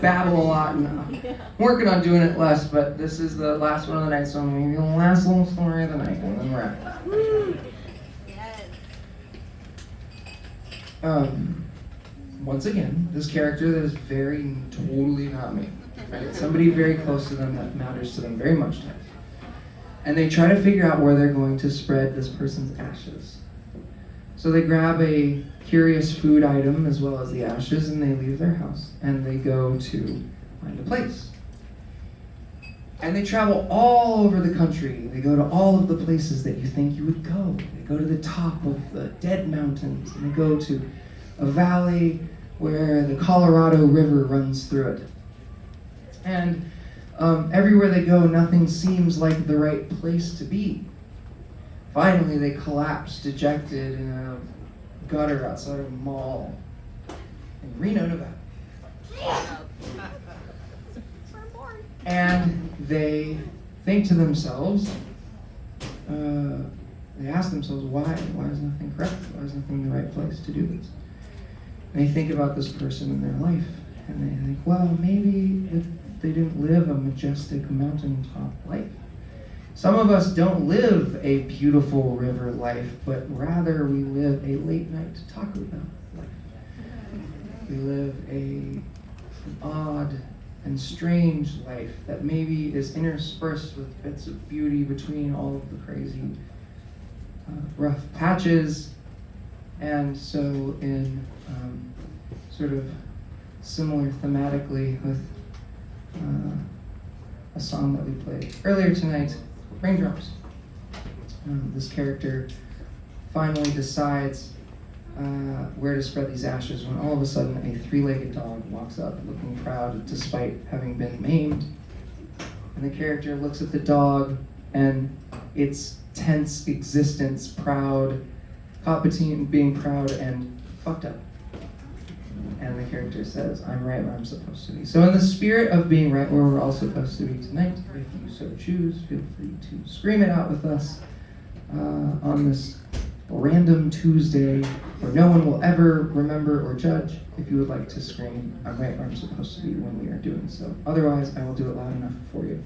babble a lot, and I'm working on doing it less, but this is the last one of the night, so maybe the last little story of the night, and then we're out. Yes. Once again, this character that is very totally not me. Right? Somebody very close to them that matters to them very much. And they try to figure out where they're going to spread this person's ashes. So they grab a curious food item as well as the ashes, and they leave their house and they go to find a place. And they travel all over the country. They go to all of the places that you think you would go. They go to the top of the Dead Mountains, and they go to a valley where the Colorado River runs through it. And everywhere they go, nothing seems like the right place to be. Finally, they collapse dejected in a gutter outside of a mall in Reno, Nevada. And they think to themselves, they ask themselves, why? Why is nothing correct? Why is nothing the right place to do this? And they think about this person in their life, and they think, well, maybe they didn't live a majestic mountaintop life. Some of us don't live a beautiful river life, but rather we live a late night Taco Bell life. We live an odd and strange life that maybe is interspersed with bits of beauty between all of the crazy rough patches. And so in sort of similar thematically with a song that we played earlier tonight, Raindrops. This character finally decides where to spread these ashes when all of a sudden a three-legged dog walks up looking proud despite having been maimed. And the character looks at the dog and its tense existence, proud, Palpatine being proud and fucked up. And the character says, I'm right where I'm supposed to be. So in the spirit of being right where we're all supposed to be tonight, if you so choose, feel free to scream it out with us on this random Tuesday where no one will ever remember or judge. If you would like to scream, I'm right where I'm supposed to be when we are doing so. Otherwise, I will do it loud enough for you.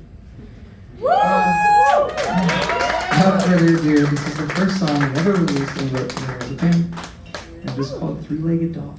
Without further ado, this is the first song I ever released and wrote together as a band, and it is called Three-Legged Dog.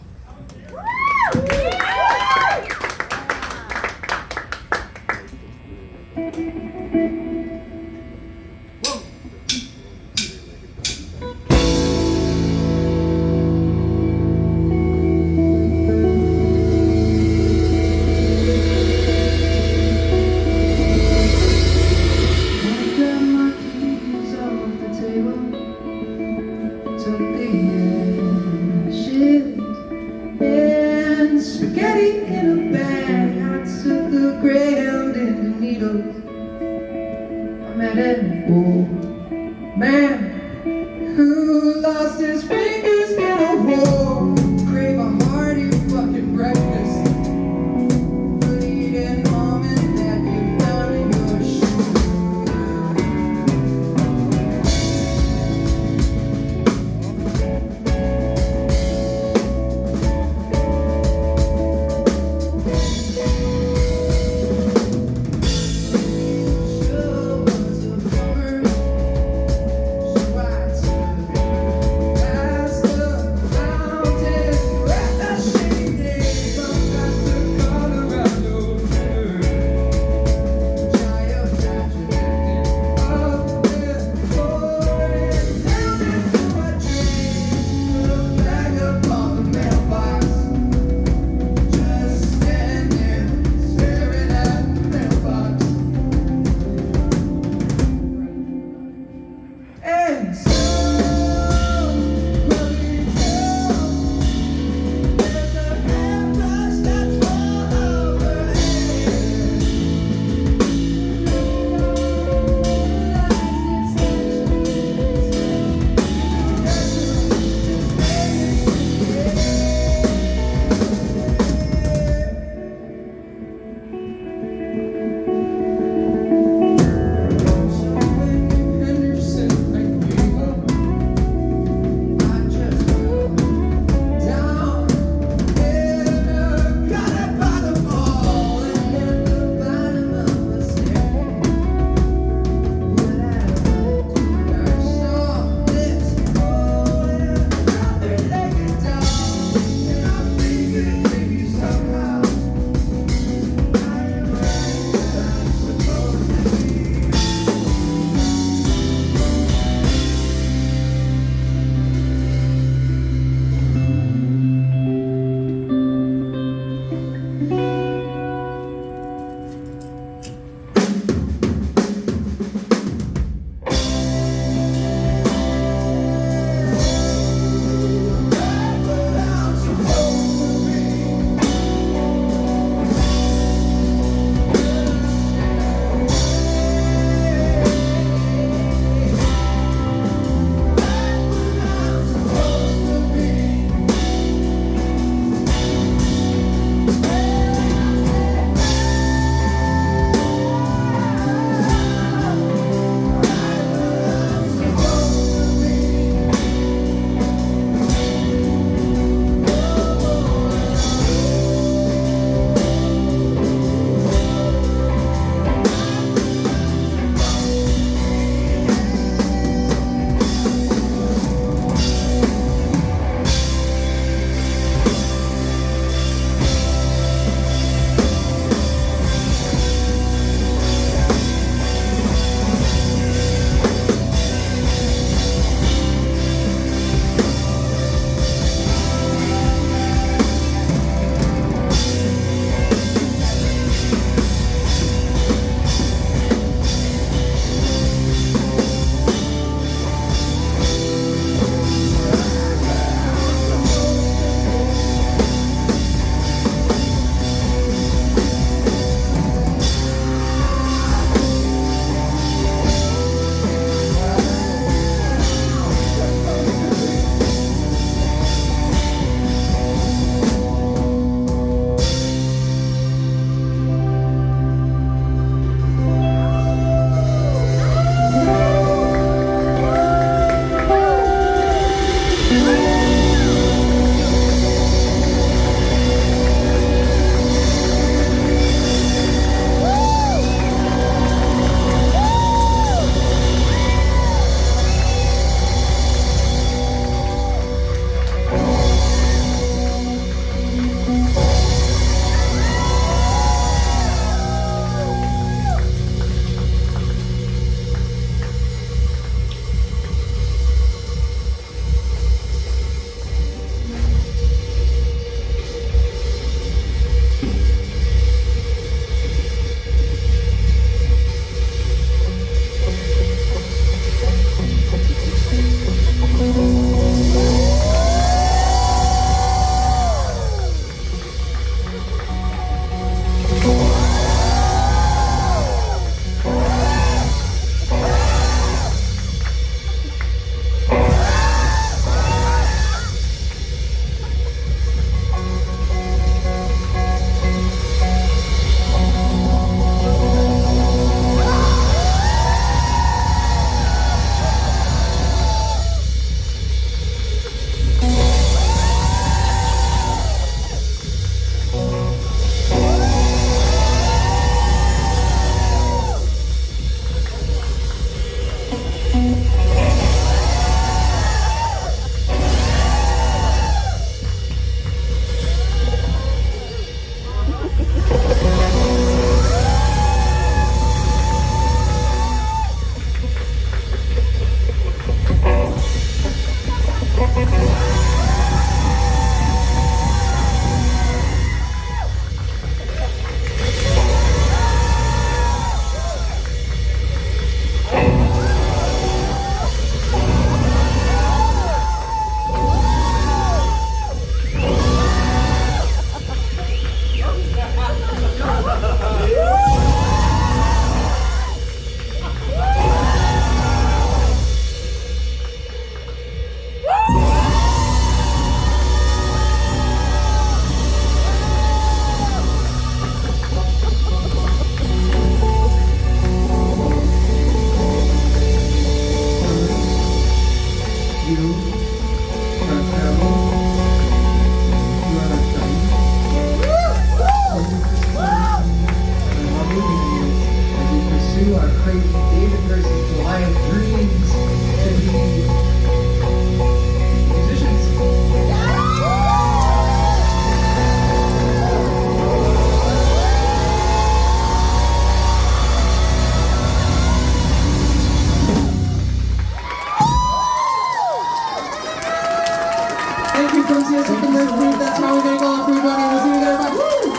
pursue our crazy David versus Goliath dreams to be musicians. Thank you from CS with the Nerd Group. That's how we're gonna go off, everybody. We'll see you there. Bye. Woo!